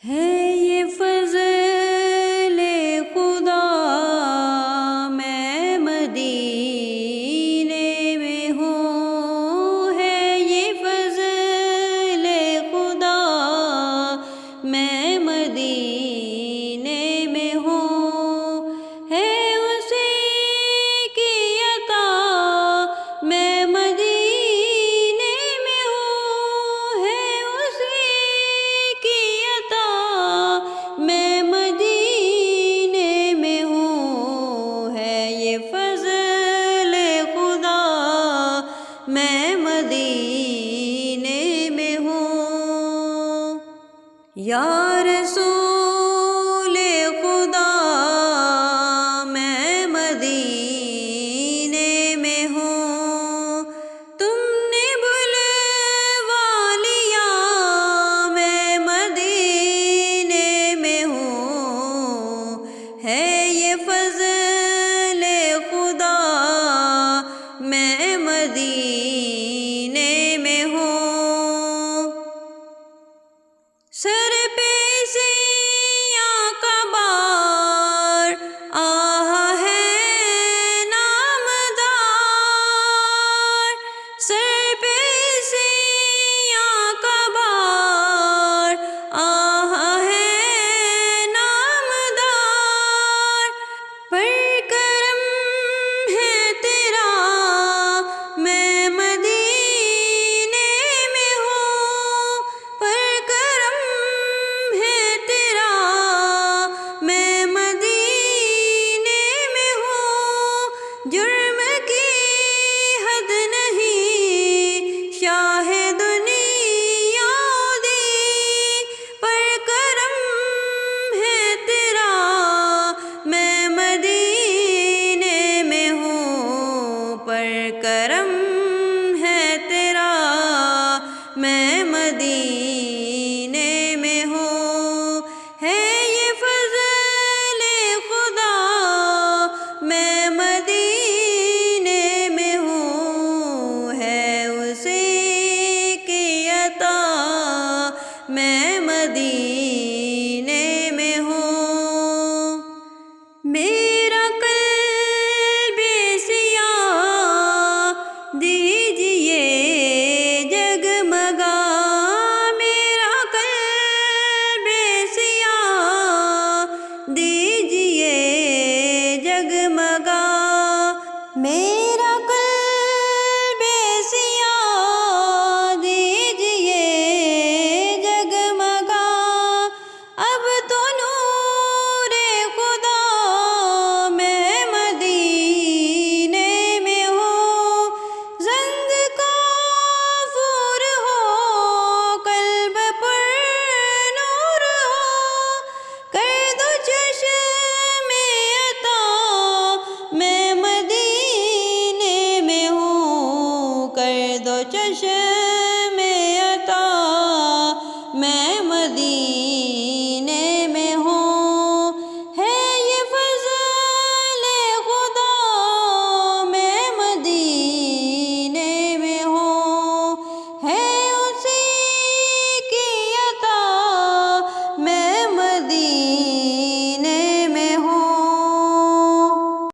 है ये फ़ज़ल-ए खुदा, मैं मदीने में हूँ। है ये फ़ज़ल-ए खुदा, मैं मदीने में हूँ। है उसी की अता, मैं मदीने में हूँ। है उसी की अता, मैं मदीने में हूँ। है ये फ़ज़ल-ए खुदा, मैं मदीने में हूँ। या रसूल-ए खुदा, मैं मदीने में हूँ। तुमने बुलवा लिया, मैं मदीने में हूँ। है ये फ़ज़ल-ए खुदा, मैं मदीने में हूँ। सर पे सियां का बार, आहा है नामदार। सर पे सियां का बार, आहा है नामदार। पर करम है तेरा, मैं मदीने में हूँ। पर करम है तेरा, मैं मदीने में हूँ। जुर्म की हद नहीं, शाहे दुनिया दी। पर करम है तेरा, मैं मदीने में हूँ। पर करम है तेरा, मैं मदीने में हूँ। है ये फ़ज़ल-ए खुदा, मैं मदीने में हूँ। है उसी की अता, मैं मदीने में हूँ। मेरा क़ल्ब-ए सियाह दीजिए जगमगा। मेरा क़ल्ब-ए सियाह दीजिए जगमगा। मेरा क़ल्ब-ए सियाह दीजिए जगमगा। अब तो नूर-ए खुदा, मैं मदीने में हूँ। ज़ंग काफ़ूर हो, क़ल्ब पर नूर हो। कर दो चश्म-ए अता, मैं मदीने में हूँ। कर दो चश्म